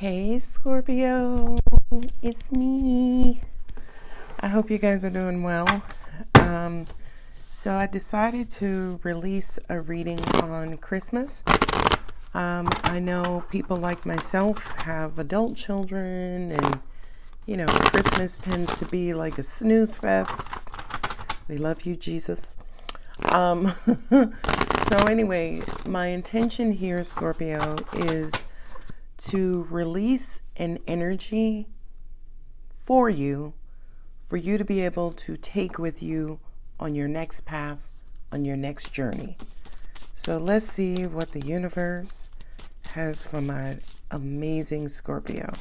Hey Scorpio, it's me. I hope you guys are doing well. Um, so I decided to release a reading on Christmas. I know people like myself have adult children, and Christmas tends to be like a snooze fest. We love you, Jesus. Um, so anyway, my intention here, Scorpio, is to release an energy for you to be able to take with you on your next path, on your next journey. So let's see what the universe has for my amazing Scorpio.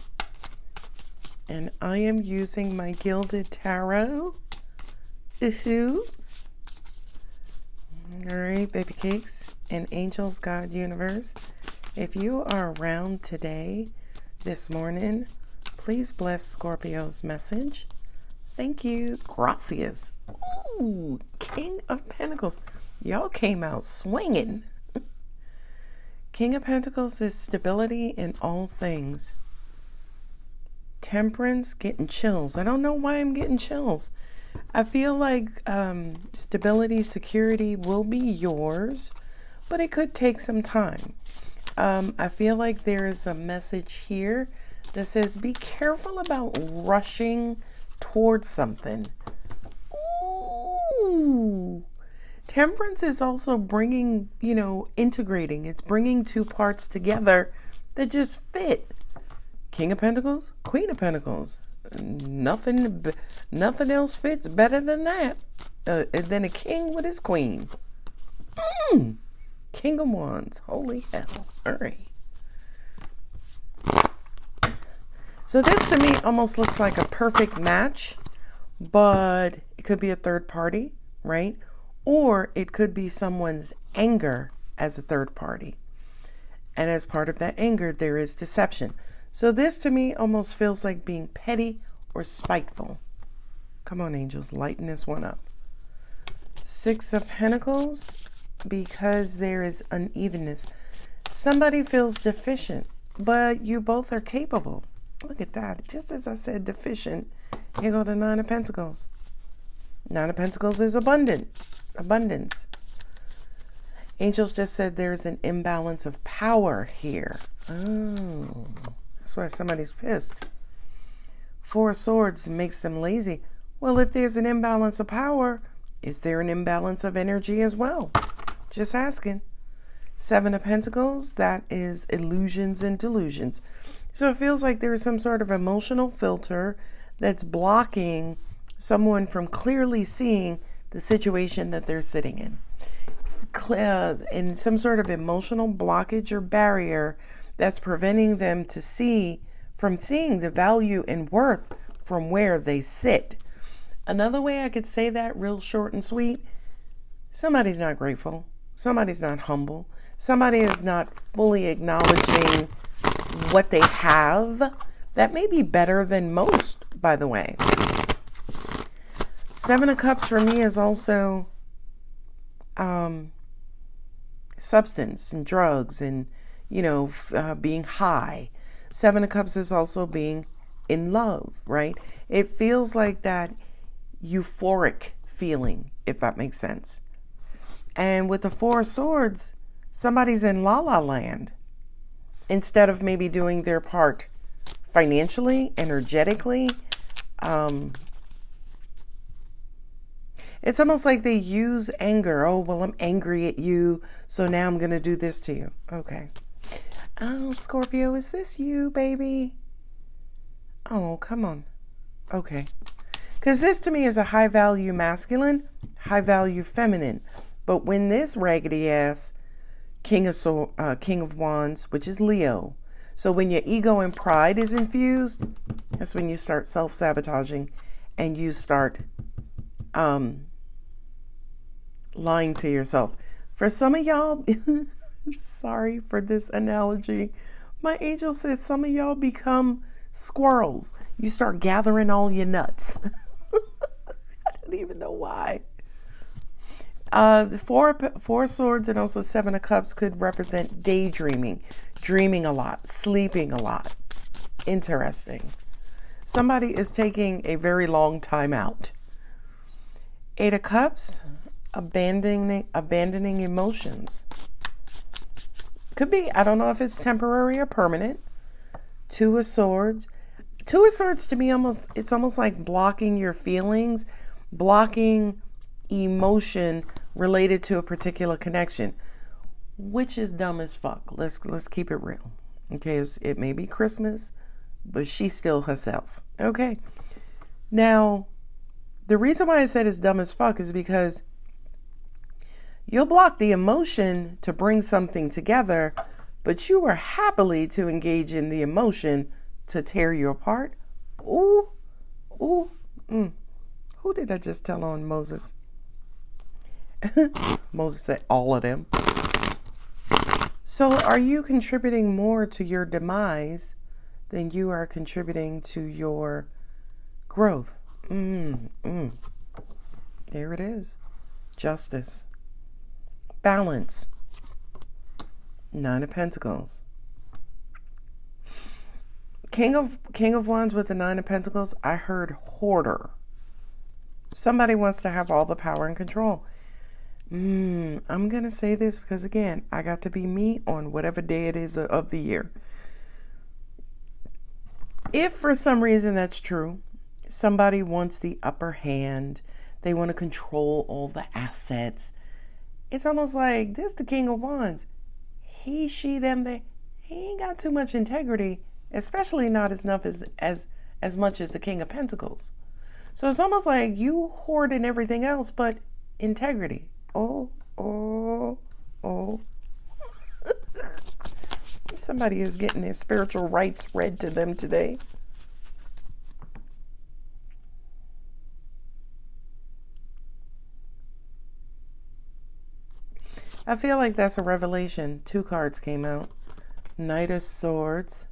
And I am using my Gilded Tarot. Ooh. All right, baby cakes and angels, God, universe. If you are around today, this morning, please bless Scorpio's message. Thank you. Gracias. Ooh, King of Pentacles. Y'all came out swinging. King of Pentacles is stability in all things. Temperance, getting chills. I don't know why I'm getting chills. I feel like stability, security will be yours, but it could take some time. I feel like there is a message here that says be careful about rushing towards something. Ooh. Temperance is also bringing, integrating. It's bringing two parts together that just fit. King of Pentacles, Queen of Pentacles. Nothing else fits better than that. Than a king with his queen. King of Wands. Holy hell. All right. So this to me almost looks like a perfect match, but it could be a third party, right? Or it could be someone's anger as a third party. And as part of that anger, there is deception. So this to me almost feels like being petty or spiteful. Come on, angels, lighten this one up. Six of Pentacles, because there is unevenness. Somebody feels deficient, but you both are capable. Look at that. Just as I said deficient, here go the Nine of Pentacles. Nine of Pentacles is abundance. Angels just said there's an imbalance of power here. Oh, that's why somebody's pissed. Four of Swords makes them lazy. Well, if there's an imbalance of power, is there an imbalance of energy as well? Just asking. Seven of Pentacles, that is illusions and delusions. So it feels like there is some sort of emotional filter that's blocking someone from clearly seeing the situation that they're sitting in. And some sort of emotional blockage or barrier that's preventing them from seeing the value and worth from where they sit. Another way I could say that real short and sweet, somebody's not grateful. Somebody's not humble. Somebody is not fully acknowledging what they have. That may be better than most, by the way. Seven of Cups for me is also substance and drugs and, being high. Seven of Cups is also being in love, right? It feels like that euphoric feeling, if that makes sense. And with the Four of Swords, somebody's in la la land instead of maybe doing their part financially, energetically. It's almost like they use anger. Oh, well, I'm angry at you, so now I'm going to do this to you. Okay. Oh, Scorpio, is this you, baby? Oh, come on. Okay. Because this to me is a high value masculine, high value feminine. But when this raggedy ass King of Wands, which is Leo, so when your ego and pride is infused, that's when you start self-sabotaging and you start lying to yourself. For some of y'all, sorry for this analogy, my angel says some of y'all become squirrels. You start gathering all your nuts. I don't even know why. The four swords and also Seven of Cups could represent daydreaming, dreaming a lot, sleeping a lot. Interesting. Somebody is taking a very long time out. Eight of Cups, abandoning emotions. Could be, I don't know if it's temporary or permanent. Two of Swords. Two of Swords to me it's almost like blocking your feelings, blocking emotion related to a particular connection, which is dumb as fuck. Let's keep it real. Okay, it may be Christmas, but she's still herself. Okay. Now, the reason why I said it's dumb as fuck is because you'll block the emotion to bring something together, but you were happily to engage in the emotion to tear you apart. Ooh. Who did I just tell on Moses? Moses said all of them. So are you contributing more to your demise than you are contributing to your growth? There it is. Justice. Balance. Nine of Pentacles. King of Wands with the Nine of Pentacles. I heard hoarder. Somebody wants to have all the power and control. I'm going to say this because, again, I got to be me on whatever day it is of the year. If for some reason that's true, somebody wants the upper hand, they want to control all the assets. It's almost like this the King of Wands. He, she, them, they. He ain't got too much integrity, especially not as much as the King of Pentacles. So it's almost like you hoarding everything else but integrity. Oh. Somebody is getting their spiritual rights read to them today. I feel like that's a revelation. Two cards came out. Knight of Swords.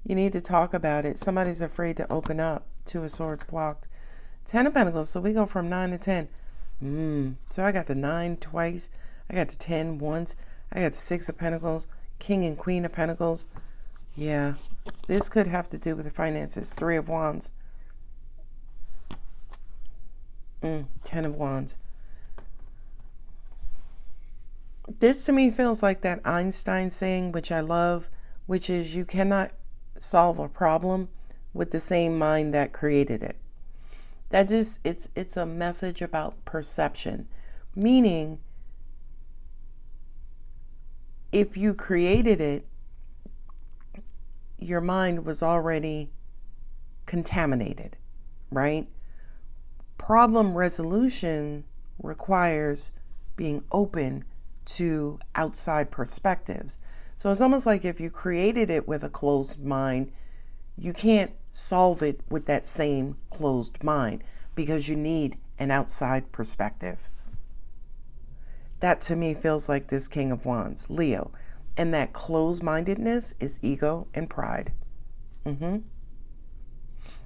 You need to talk about it. Somebody's afraid to open up. Two of Swords blocked. Ten of Pentacles. So we go from 9 to 10. So I got the 9 twice. I got the 10 once. I got the 6 of Pentacles. King and Queen of Pentacles. Yeah. This could have to do with the finances. 3 of Wands. 10 of Wands. This to me feels like that Einstein saying, which I love, which is you cannot solve a problem with the same mind that created it. That just, it's a message about perception. Meaning, if you created it, your mind was already contaminated, right? Problem resolution requires being open to outside perspectives. So it's almost like if you created it with a closed mind, you can't solve it with that same closed mind because you need an outside perspective. That to me feels like this King of Wands, Leo. And that closed-mindedness is ego and pride.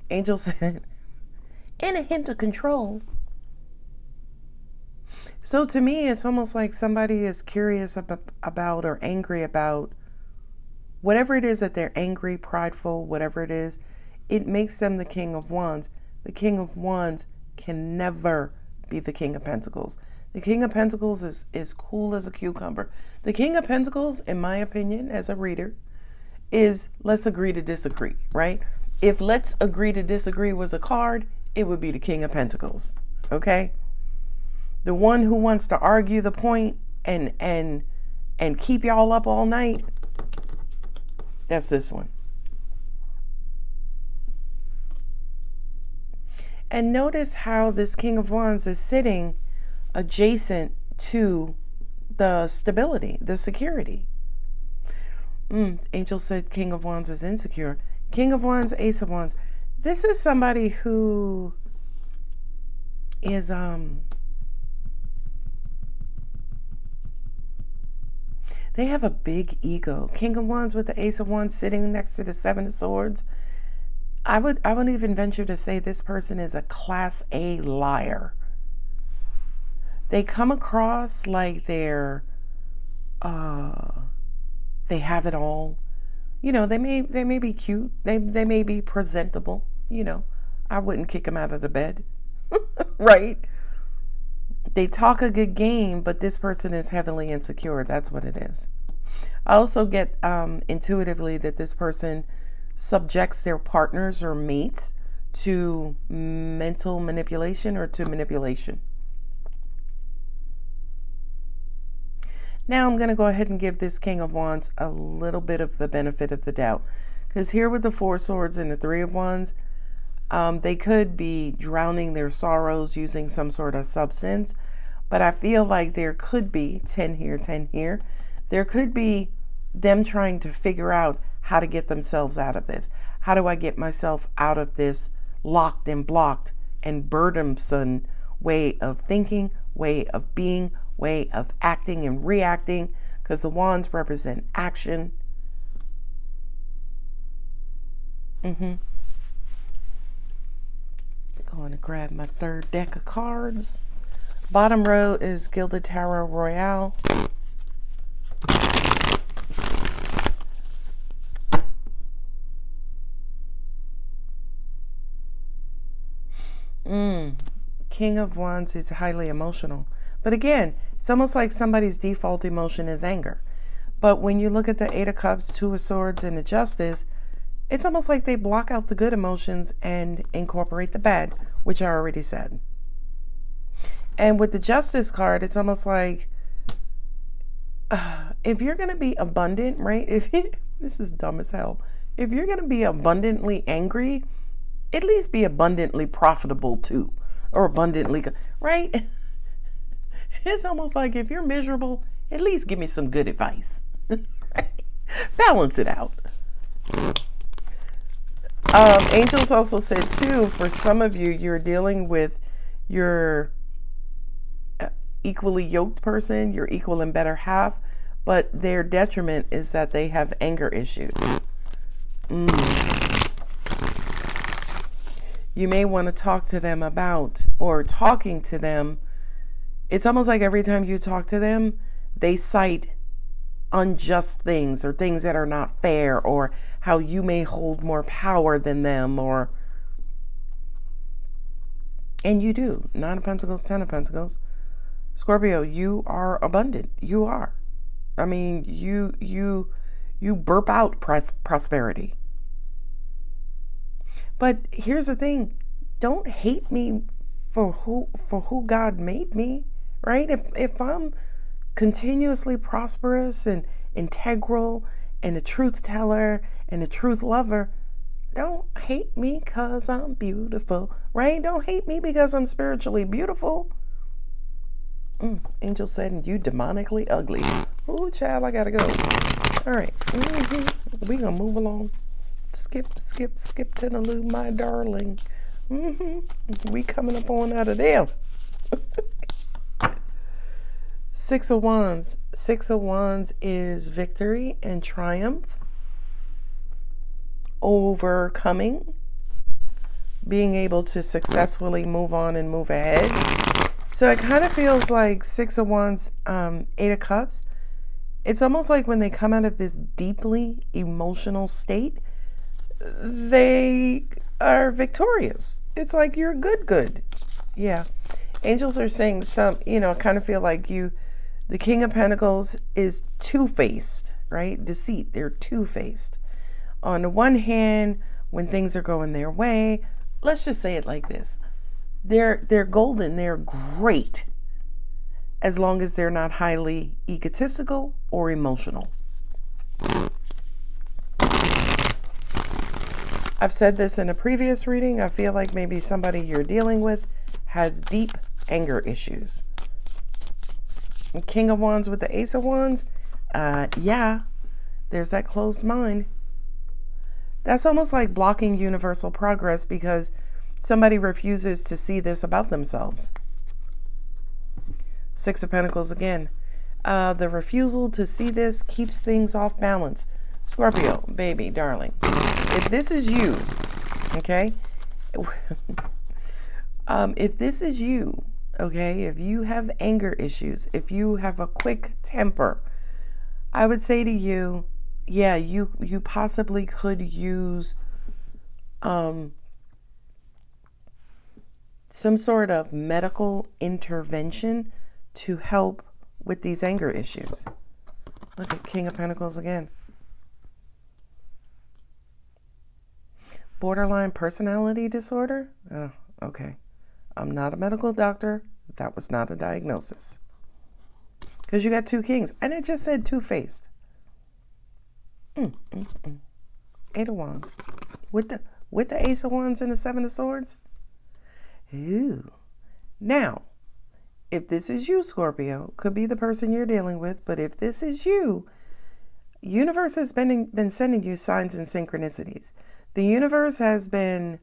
Angel said, and a hint of control. So to me, it's almost like somebody is curious about or angry about whatever it is that they're angry, prideful, whatever it is. It makes them the King of Wands. The King of Wands can never be the King of Pentacles. The King of Pentacles is cool as a cucumber. The King of Pentacles, in my opinion, as a reader, is let's agree to disagree, right? If let's agree to disagree was a card, it would be the King of Pentacles, okay? The one who wants to argue the point and keep y'all up all night, that's this one. And notice how this King of Wands is sitting adjacent to the stability, the security. Angel said King of Wands is insecure. King of Wands, Ace of Wands. This is somebody who is they have a big ego. King of Wands with the Ace of Wands sitting next to the Seven of Swords. I would even venture to say this person is a class A liar. They come across like they have it all. they may be cute. They may be presentable. I wouldn't kick them out of the bed, right? They talk a good game, but this person is heavily insecure. That's what it is. I also get intuitively that this person subjects their partners or mates to mental manipulation or to manipulation. Now I'm going to go ahead and give this King of Wands a little bit of the benefit of the doubt. Because here with the Four Swords and the Three of Wands, they could be drowning their sorrows using some sort of substance. But I feel like there could be 10 here, 10 here. There could be them trying to figure out how to get themselves out of this. How do I get myself out of this locked and blocked and burdensome way of thinking, way of being, way of acting and reacting? Because the wands represent action. Going to grab my third deck of cards. Bottom row is Gilded Tarot Royale. King of Wands is highly emotional. But again, it's almost like somebody's default emotion is anger. But when you look at the Eight of Cups, Two of Swords, and the Justice, it's almost like they block out the good emotions and incorporate the bad, which I already said. And with the Justice card, it's almost like if you're going to be abundant, right? This is dumb as hell. If you're going to be abundantly angry, at least be abundantly profitable too, or abundantly, right? It's almost like if you're miserable, at least give me some good advice. Right? Balance it out. Angels also said too, for some of you, you're dealing with your equally yoked person, your equal and better half, but their detriment is that they have anger issues. You may want to talk to them about, or talking to them, it's almost like every time you talk to them, they cite unjust things or things that are not fair, or how you may hold more power than them, and you do. Nine of Pentacles, Ten of Pentacles. Scorpio, you are abundant. You are. I mean, you burp out prosperity. But here's the thing. Don't hate me for who God made me, right? If I'm continuously prosperous and integral and a truth teller and a truth lover, don't hate me because I'm beautiful, right? Don't hate me because I'm spiritually beautiful. Angel said, and you demonically ugly. Ooh, child, I gotta go. All right. We gonna move along. Skip to the loo, my darling. We coming up on out of there. Six of Wands. Six of Wands is victory and triumph. Overcoming. Being able to successfully move on and move ahead. So it kind of feels like Six of Wands, Eight of Cups. It's almost like when they come out of this deeply emotional state, they are victorious. It's like you're good. Yeah. Angels are saying I kind of feel like the King of Pentacles is two-faced, right? Deceit. They're two-faced. On the one hand, when things are going their way, let's just say it like this. They're golden. They're great. As long as they're not highly egotistical or emotional. I've said this in a previous reading. I feel like maybe somebody you're dealing with has deep anger issues. And King of Wands with the Ace of Wands, yeah, there's that closed mind. That's almost like blocking universal progress because somebody refuses to see this about themselves. Six of Pentacles again. The refusal to see this keeps things off balance. Scorpio, baby, darling. If this is you, okay? If this is you, okay? If you have anger issues, if you have a quick temper, I would say to you, yeah, you possibly could use some sort of medical intervention to help with these anger issues. Look at King of Pentacles again. Borderline personality disorder? Oh, okay. I'm not a medical doctor. That was not a diagnosis. Because you got two kings. And it just said two-faced. Eight of Wands. With the Ace of Wands and the Seven of Swords? Ooh. Now, if this is you, Scorpio, could be the person you're dealing with, but if this is you, universe has been sending you signs and synchronicities. The universe has been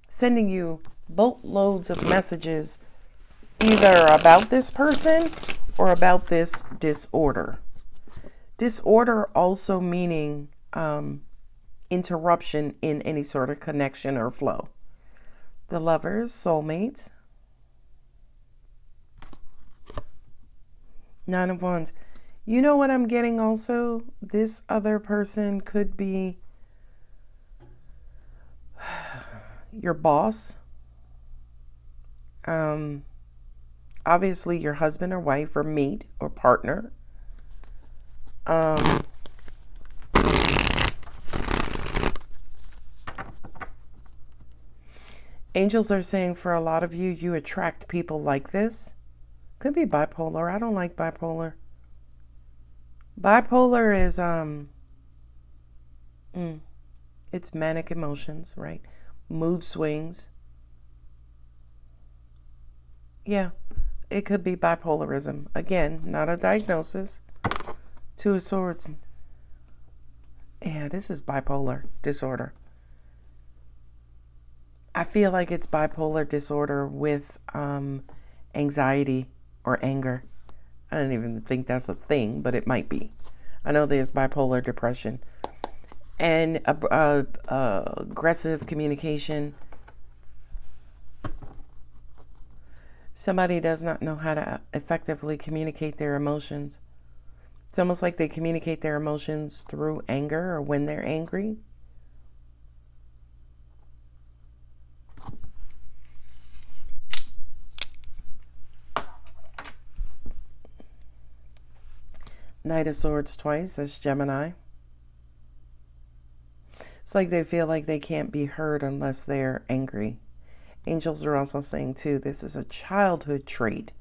sending you boatloads of messages either about this person or about this disorder. Disorder also meaning interruption in any sort of connection or flow. The Lovers, soulmates. Nine of Wands. You know what I'm getting also? This other person could be your boss. Obviously your husband or wife or mate or partner. Angels are saying for a lot of you, you attract people like this. Could be bipolar. I don't like bipolar. Bipolar is, it's manic emotions, right? Mood swings. Yeah, it could be bipolarism. Again, not a diagnosis. Two of Swords. Yeah, this is bipolar disorder. I feel like it's bipolar disorder with anxiety or anger. I don't even think that's a thing, but it might be. I know there's bipolar depression and aggressive communication. Somebody does not know how to effectively communicate their emotions. It's almost like they communicate their emotions through anger or when they're angry. Knight of Swords twice, that's Gemini. It's like they feel like they can't be heard unless they're angry. Angels are also saying too, this is a childhood trait.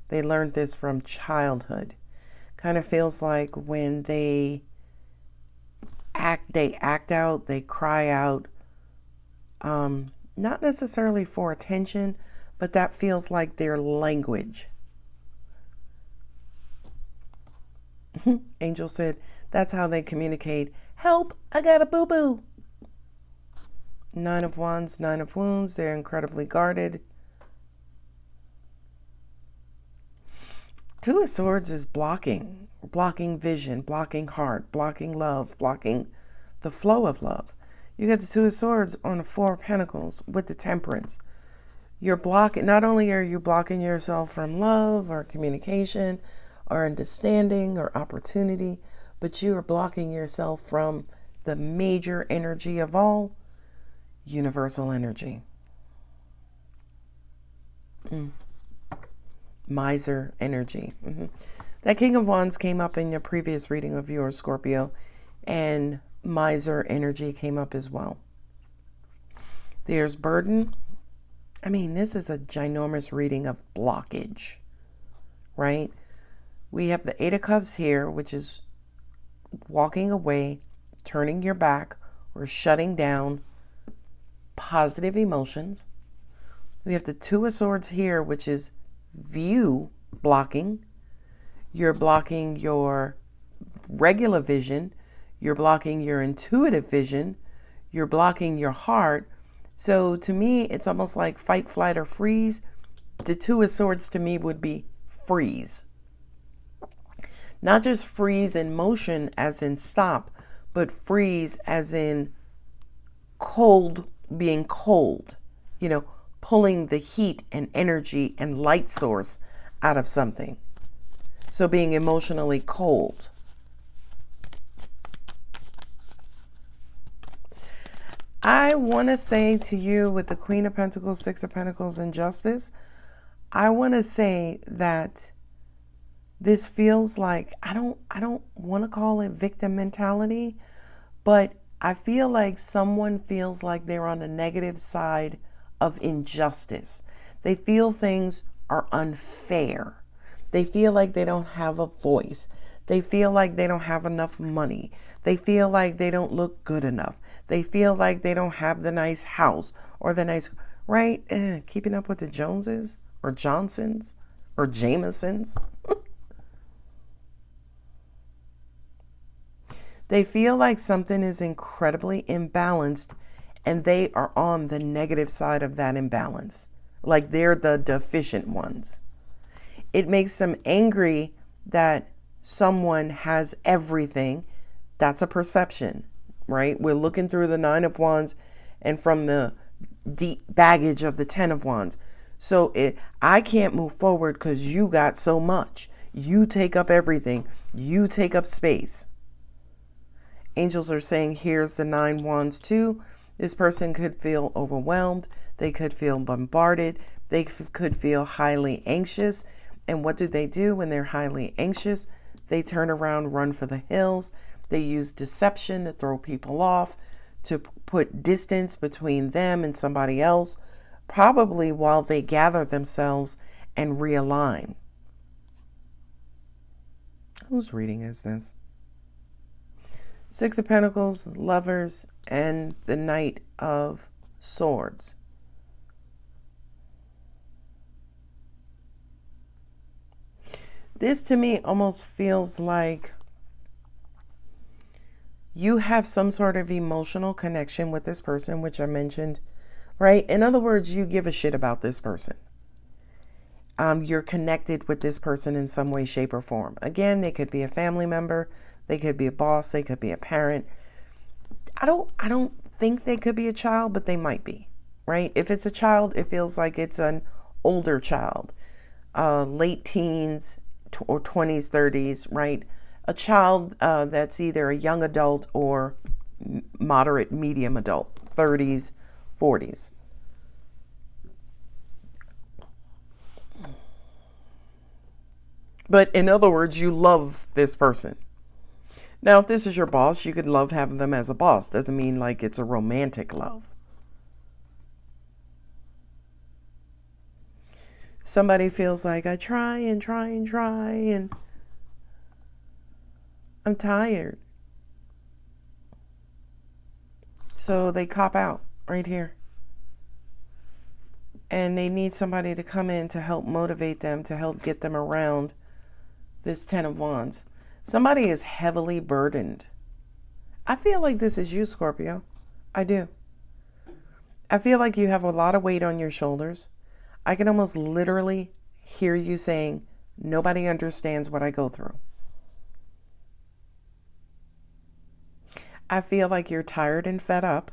They learned this from childhood. Kind of feels like when they act out, they cry out, not necessarily for attention, but that feels like their language. Angel said that's how they communicate. Help, I got a boo-boo. Nine of Wands, Nine of Wounds. They're incredibly guarded. Two of Swords is blocking vision, blocking heart, blocking love, blocking the flow of love. You got the Two of Swords on the Four of Pentacles with the Temperance. You're blocking, not only are you blocking yourself from love or communication or understanding or opportunity, but you are blocking yourself from the major energy of all, universal energy. Miser energy. That King of Wands came up in your previous reading of yours, Scorpio, and miser energy came up as well. There's burden. I mean, this is a ginormous reading of blockage, right? We have the Eight of Cups here, which is walking away, turning your back, or shutting down positive emotions. We have the Two of Swords here, which is view blocking. You're blocking your regular vision. You're blocking your intuitive vision. You're blocking your heart. So to me, it's almost like fight, flight, or freeze. The Two of Swords to me would be freeze. Not just freeze in motion as in stop, but freeze as in cold, being cold, pulling the heat and energy and light source out of something. So being emotionally cold. I want to say to you with the Queen of Pentacles, Six of Pentacles, and Justice, I want to say that this feels like, I don't want to call it victim mentality, but I feel like someone feels like they're on the negative side of injustice. They feel things are unfair. They feel like they don't have a voice. They feel like they don't have enough money. They feel like they don't look good enough. They feel like they don't have the nice house or the nice, right? Keeping up with the Joneses or Johnsons or Jamesons. They feel like something is incredibly imbalanced and they are on the negative side of that imbalance. Like they're the deficient ones. It makes them angry that someone has everything. That's a perception, right? We're looking through the Nine of Wands and from the deep baggage of the Ten of Wands. So I can't move forward because you got so much. You take up everything. You take up space. Angels are saying here's the Nine Wands too. This person could feel overwhelmed. They could feel bombarded. They could feel highly anxious. And what do when they're highly anxious? They turn around, run for the hills. They use deception to throw people off, to put distance between them and somebody else, probably while they gather themselves and realign. Whose reading is this? Six of Pentacles, Lovers, and the Knight of Swords. This to me almost feels like you have some sort of emotional connection with this person, which I mentioned, right? In other words, you give a shit about this person. You're connected with this person in some way, shape, or form. Again, they could be a family member. They could be a boss. They could be a parent. I don't think they could be a child, but they might be, right? If it's a child, it feels like it's an older child, late teens or 20s, 30s, right? A child that's either a young adult or moderate, medium adult, 30s, 40s. But in other words, you love this person. Now, if this is your boss, you could love having them as a boss. Doesn't mean like it's a romantic love. Somebody feels like I try and try and try and I'm tired. So they cop out right here. And they need somebody to come in to help motivate them, to help get them around this Ten of Wands. Somebody is heavily burdened. I feel like this is you, Scorpio. I do. I feel like you have a lot of weight on your shoulders. I can almost literally hear you saying, nobody understands what I go through. I feel like you're tired and fed up.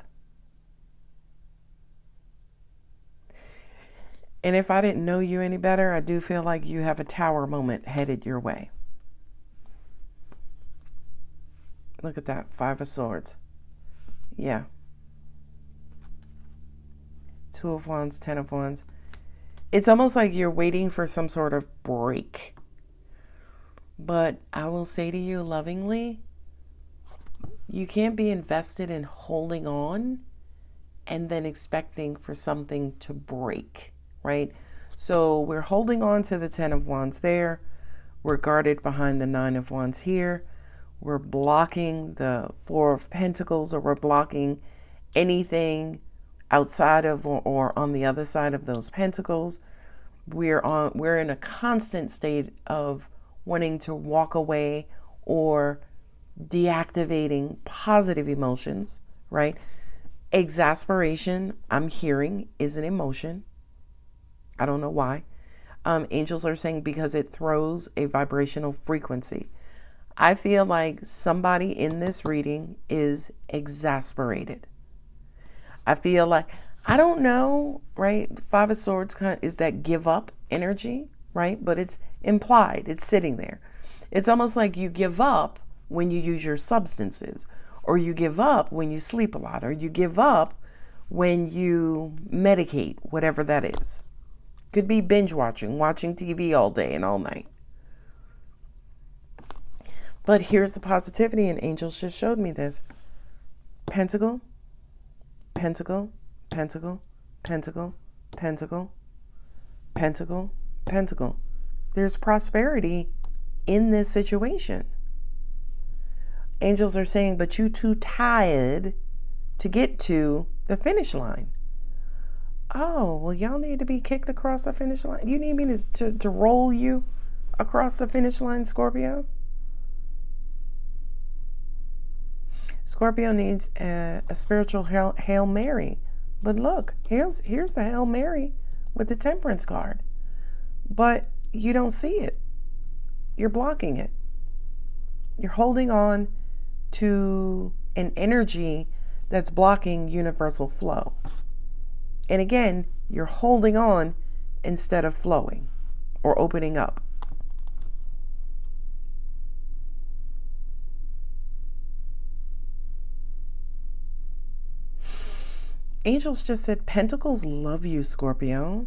And if I didn't know you any better, I do feel like you have a tower moment headed your way. Look at that, Five of Swords. Yeah. Two of Wands, Ten of Wands. It's almost like you're waiting for some sort of break. But I will say to you lovingly, you can't be invested in holding on and then expecting for something to break, right? So we're holding on to the Ten of Wands there. We're guarded behind the Nine of Wands here. We're blocking the Four of Pentacles, or we're blocking anything outside of or on the other side of those pentacles. We're in a constant state of wanting to walk away or deactivating positive emotions, right? Exasperation, I'm hearing, is an emotion. I don't know why. Angels are saying because it throws a vibrational frequency. I feel like somebody in this reading is exasperated. I feel like, I don't know, right? Five of Swords is that give up energy, right? But it's implied, it's sitting there. It's almost like you give up when you use your substances, or you give up when you sleep a lot, or you give up when you medicate, whatever that is. Could be binge watching TV all day and all night. But here's the positivity, and angels just showed me this. Pentacle, pentacle, pentacle, pentacle, pentacle, pentacle, pentacle. There's prosperity in this situation. Angels are saying, but you too tired to get to the finish line. Oh, well, y'all need to be kicked across the finish line. You need me to roll you across the finish line, Scorpio? Scorpio needs a spiritual Hail Mary. But look, here's the Hail Mary with the Temperance card. But you don't see it. You're blocking it. You're holding on to an energy that's blocking universal flow. And again, you're holding on instead of flowing or opening up. Angels just said, Pentacles love you, Scorpio.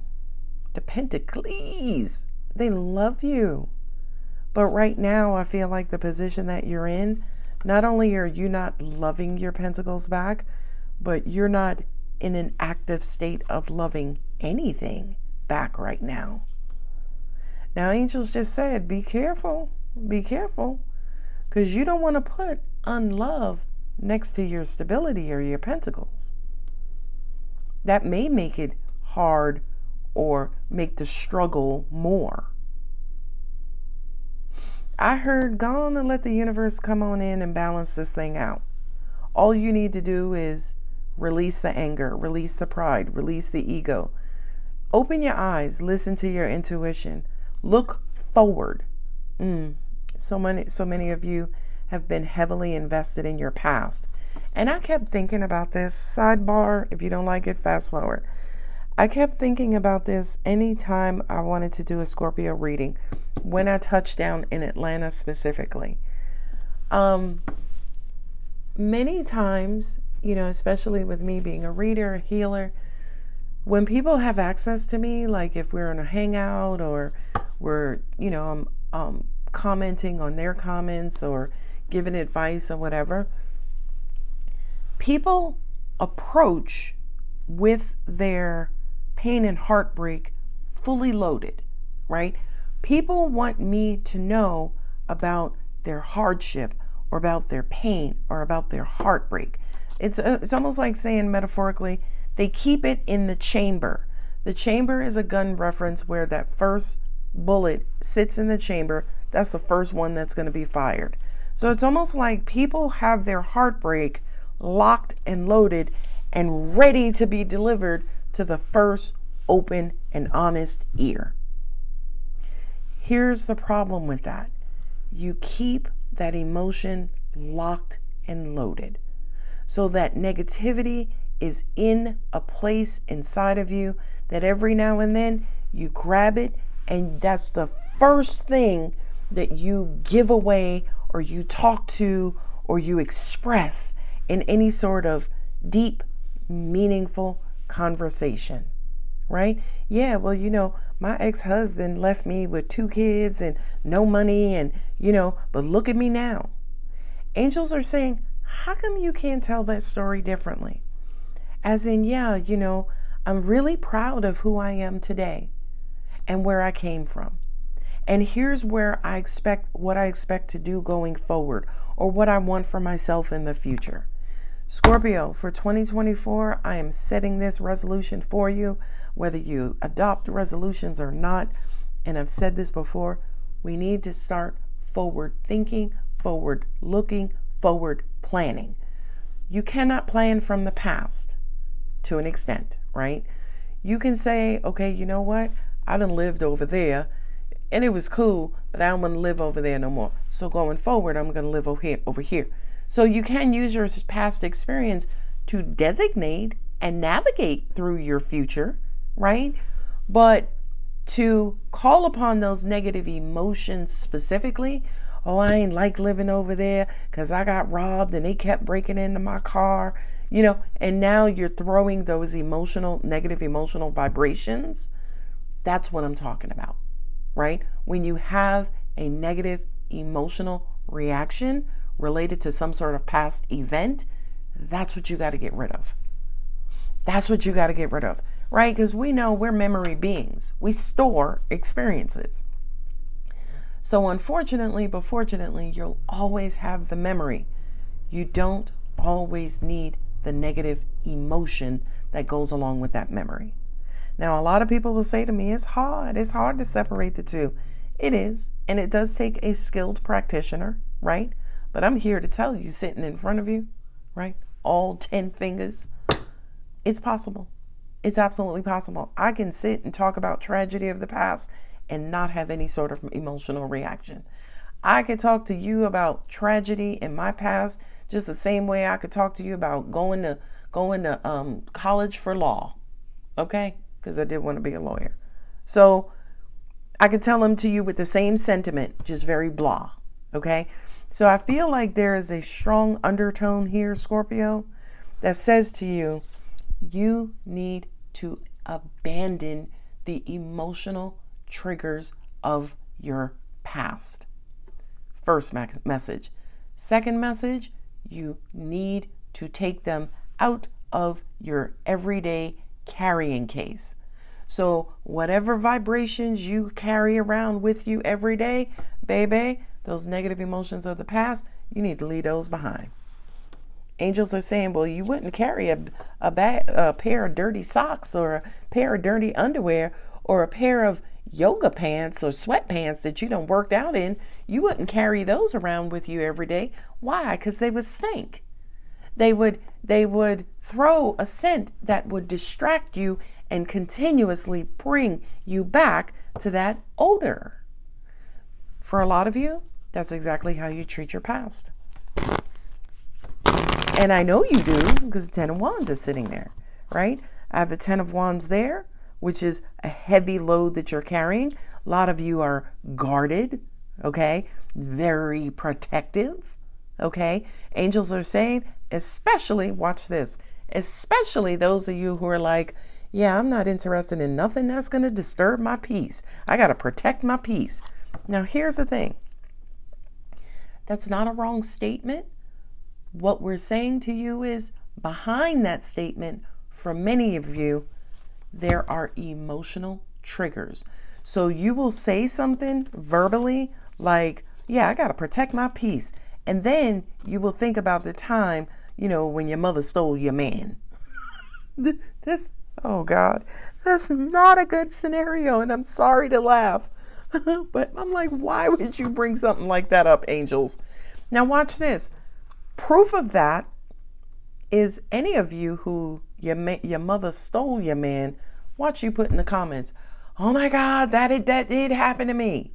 The Pentacles, they love you. But right now, I feel like the position that you're in, not only are you not loving your Pentacles back, but you're not in an active state of loving anything back right now. Now, angels just said, be careful, because you don't want to put unlove next to your stability or your Pentacles. That may make it hard or make the struggle more. I heard, go on and let the universe come on in and balance this thing out. All you need to do is release the anger, release the pride, release the ego. Open your eyes, listen to your intuition, look forward. So many of you have been heavily invested in your past. And I kept thinking about this. Sidebar, if you don't like it, fast forward. I kept thinking about this anytime I wanted to do a Scorpio reading, when I touched down in Atlanta specifically. Many times, especially with me being a reader, a healer, when people have access to me, like if we're in a hangout or we're, I'm commenting on their comments or giving advice or whatever, people approach with their pain and heartbreak fully loaded, right? People want me to know about their hardship or about their pain or about their heartbreak. It's almost like saying, metaphorically, they keep it in the chamber. The chamber is a gun reference where that first bullet sits in the chamber. That's the first one that's going to be fired. So it's almost like people have their heartbreak locked and loaded and ready to be delivered to the first open and honest ear. Here's the problem with that. You keep that emotion locked and loaded. So that negativity is in a place inside of you that every now and then you grab it, and that's the first thing that you give away or you talk to or you express in any sort of deep, meaningful conversation, right? Yeah, well, my ex-husband left me with 2 kids and no money and, but look at me now. Angels are saying, how come you can't tell that story differently? As in, I'm really proud of who I am today and where I came from. And here's where what I expect to do going forward, or what I want for myself in the future. Scorpio, for 2024, I am setting this resolution for you, whether you adopt resolutions or not. And I've said this before, we need to start forward thinking, forward looking, forward planning. You cannot plan from the past to an extent, right? You can say, okay, you know what? I done lived over there and it was cool, but I don't want to live over there no more. So going forward, I'm going to live over here. So you can use your past experience to designate and navigate through your future, right? But to call upon those negative emotions specifically, Oh, I ain't like living over there because I got robbed and they kept breaking into my car, and now you're throwing those negative emotional vibrations. That's what I'm talking about, right? When you have a negative emotional reaction related to some sort of past event, that's what you got to get rid of. That's what you got to get rid of, right? Because we know we're memory beings. We store experiences. So unfortunately, but fortunately, you'll always have the memory. You don't always need the negative emotion that goes along with that memory. Now, a lot of people will say to me, it's hard to separate the two. It is, and it does take a skilled practitioner, right? But I'm here to tell you, sitting in front of you, right? All 10 fingers, it's possible. It's absolutely possible. I can sit and talk about tragedy of the past and not have any sort of emotional reaction. I could talk to you about tragedy in my past just the same way I could talk to you about going to college for law, okay? Because I did want to be a lawyer. So I could tell them to you with the same sentiment, just very blah, okay? So I feel like there is a strong undertone here, Scorpio, that says to you, you need to abandon the emotional triggers of your past. First message. Second message, you need to take them out of your everyday carrying case. So whatever vibrations you carry around with you every day, baby, those negative emotions of the past, you need to leave those behind. Angels are saying, well, you wouldn't carry a pair of dirty socks or a pair of dirty underwear or a pair of yoga pants or sweatpants that you done worked out in. You wouldn't carry those around with you every day. Why? Because they would stink. They would throw a scent that would distract you and continuously bring you back to that odor. For a lot of you, that's exactly how you treat your past. And I know you do because the 10 of Wands is sitting there, right? I have the 10 of Wands there, which is a heavy load that you're carrying. A lot of you are guarded, okay? Very protective, okay? Angels are saying, especially, watch this, especially those of you who are like, yeah, I'm not interested in nothing that's going to disturb my peace. I got to protect my peace. Now, here's the thing. That's not a wrong statement. What we're saying to you is behind that statement, for many of you, there are emotional triggers. So you will say something verbally like, yeah, I got to protect my peace. And then you will think about the time, when your mother stole your man. Oh God, that's not a good scenario. And I'm sorry to laugh. But I'm like, why would you bring something like that up, angels? Now watch this. Proof of that is any of you who your mother stole your man. Watch you put in the comments, oh my God, that did happen to me,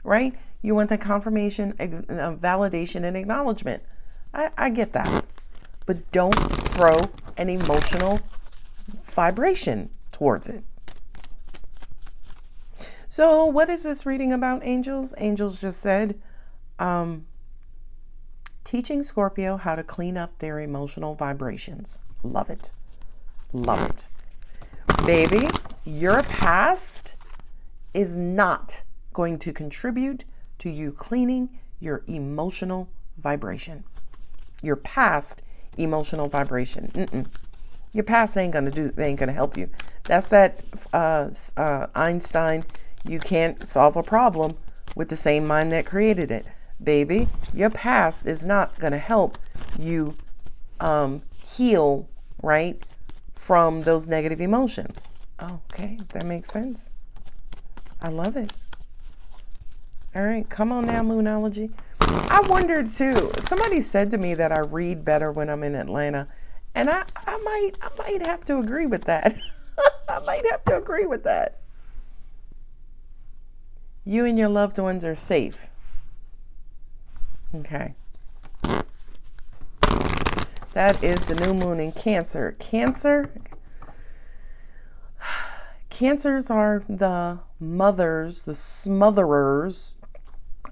right? You want the confirmation, validation, and acknowledgement. I get that. But don't throw an emotional vibration towards it. So what is this reading about, angels? Angels just said, teaching Scorpio how to clean up their emotional vibrations. Love it. Love it. Baby, your past is not going to contribute to you cleaning your emotional vibration. Your past emotional vibration. Your past ain't gonna help you. That's that Einstein, you can't solve a problem with the same mind that created it. Baby, your past is not gonna help you heal, right, from those negative emotions. Okay, that makes sense. I love it. All right, come on now, Moonology. I wondered too. Somebody said to me that I read better when I'm in Atlanta, and I might have to agree with that. I might have to agree with that. You and your loved ones are safe. Okay. That is the new moon in Cancer. Cancers are the mothers, the smotherers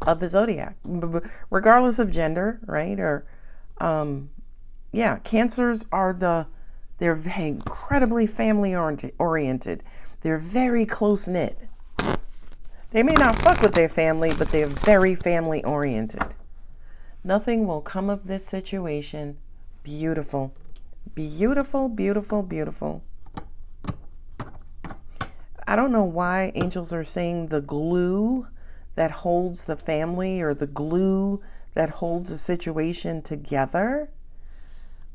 of the zodiac, regardless of gender, right? Or, yeah, Cancers are they're incredibly family oriented. They're very close knit. They may not fuck with their family, but they're very family oriented. Nothing will come of this situation. Beautiful. Beautiful, beautiful, beautiful. I don't know why angels are saying the glue that holds the family or the glue that holds a situation together.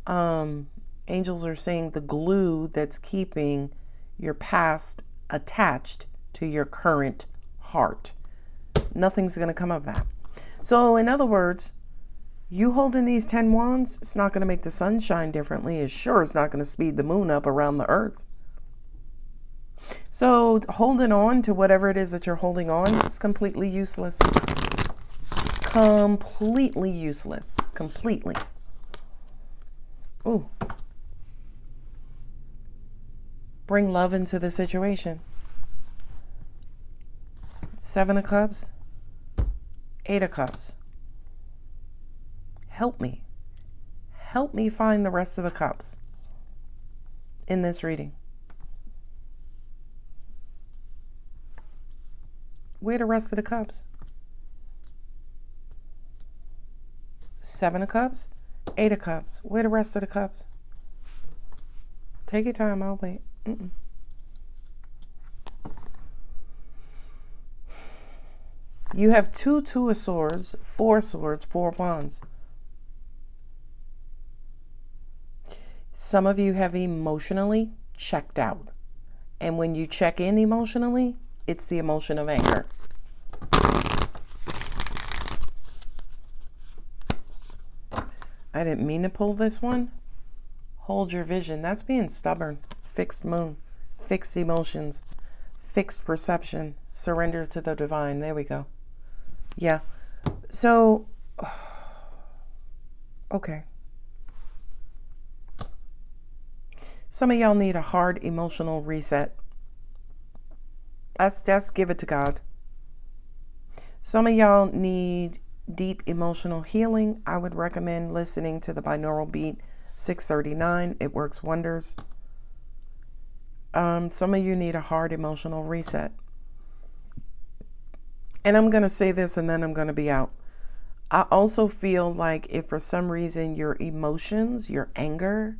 Angels are saying the glue that's keeping your past attached to your current heart. Nothing's going to come of that. So in other words, you holding these 10 wands, it's not going to make the sun shine differently. It sure is not going to speed the moon up around the earth. So holding on to whatever it is that you're holding on is completely useless. Completely useless. Completely. Ooh. Bring love into the situation. 7 of Cups. 8 of Cups. Help me. Help me find the rest of the cups in this reading. Where are the rest of the cups? 7 of Cups, 8 of Cups. Where are the rest of the cups? Take your time, I'll wait. You have 2 of Swords, 4 Swords, 4 Wands. Some of you have emotionally checked out. And when you check in emotionally, it's the emotion of anger. I didn't mean to pull this one. Hold your vision. That's being stubborn. Fixed moon. Fixed emotions. Fixed perception. Surrender to the divine. There we go. Yeah. So, okay. Some of y'all need a hard emotional reset. That's give it to God. Some of y'all need deep emotional healing. I would recommend listening to the binaural beat 639. It works wonders. Some of you need a hard emotional reset. And I'm going to say this and then I'm going to be out. I also feel like if for some reason your emotions, your anger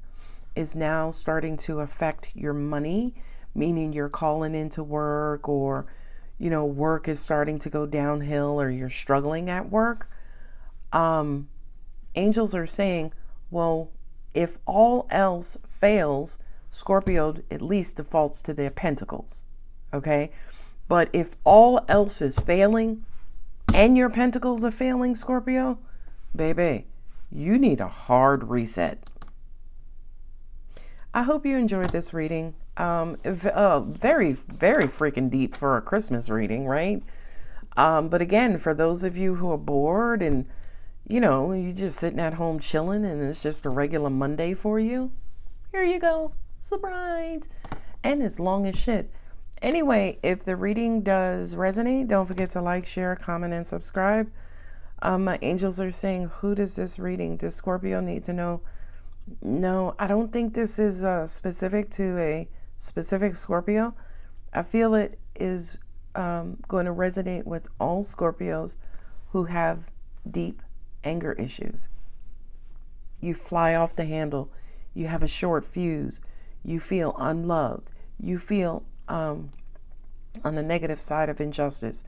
is now starting to affect your money, meaning you're calling into work or, work is starting to go downhill or you're struggling at work. Angels are saying, well, if all else fails, Scorpio at least defaults to their pentacles. Okay. But if all else is failing and your pentacles are failing, Scorpio, baby, you need a hard reset. I hope you enjoyed this reading. Very, very freaking deep for a Christmas reading, right? But again, for those of you who are bored and, you're just sitting at home chilling and it's just a regular Monday for you, here you go. Surprise. And it's long as shit. Anyway, if the reading does resonate, don't forget to like, share, comment, and subscribe. My angels are saying, who does this reading? Does Scorpio need to know? No, I don't think this is specific to a specific Scorpio. I feel it is going to resonate with all Scorpios who have deep anger issues. You fly off the handle. You have a short fuse. You feel unloved. You feel on the negative side of injustice.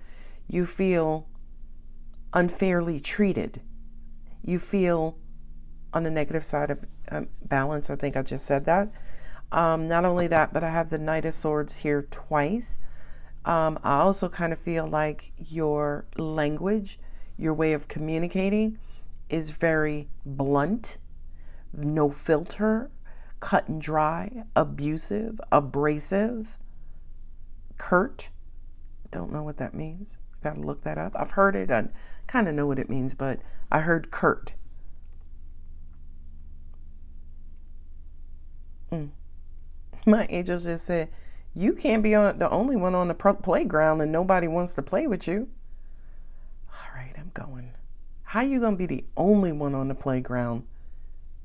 You feel unfairly treated. You feel on the negative side of balance. I think I just said that. Not only that, but I have the Knight of Swords here twice. I also kind of feel like your language, your way of communicating is very blunt, no filter, cut and dry, abusive, abrasive, curt. Don't know what that means. Got to look that up. I've heard it. I kind of know what it means, but I heard curt. My angels just said, you can't be the only one on the playground and nobody wants to play with you. All right. going. How you going to be the only one on the playground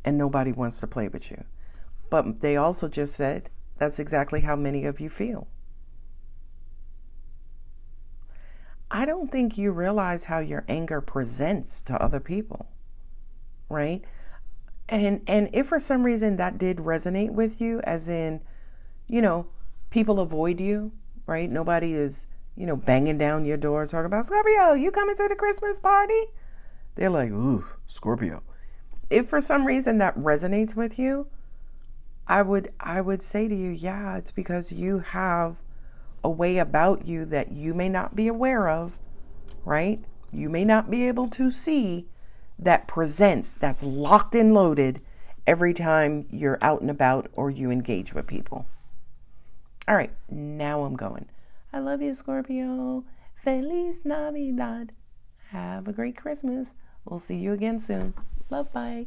and nobody wants to play with you? But they also just said that's exactly how many of you feel. I don't think you realize how your anger presents to other people, right? And if for some reason that did resonate with you, as in, people avoid you, right? Nobody is, banging down your door talking about, Scorpio, you coming to the Christmas party? They're like, ooh, Scorpio. If for some reason that resonates with you, I would say to you, yeah, it's because you have a way about you that you may not be aware of, right? You may not be able to see that presents, that's locked and loaded every time you're out and about or you engage with people. All right, now I'm going. I love you, Scorpio. Feliz Navidad. Have a great Christmas. We'll see you again soon. Love, bye.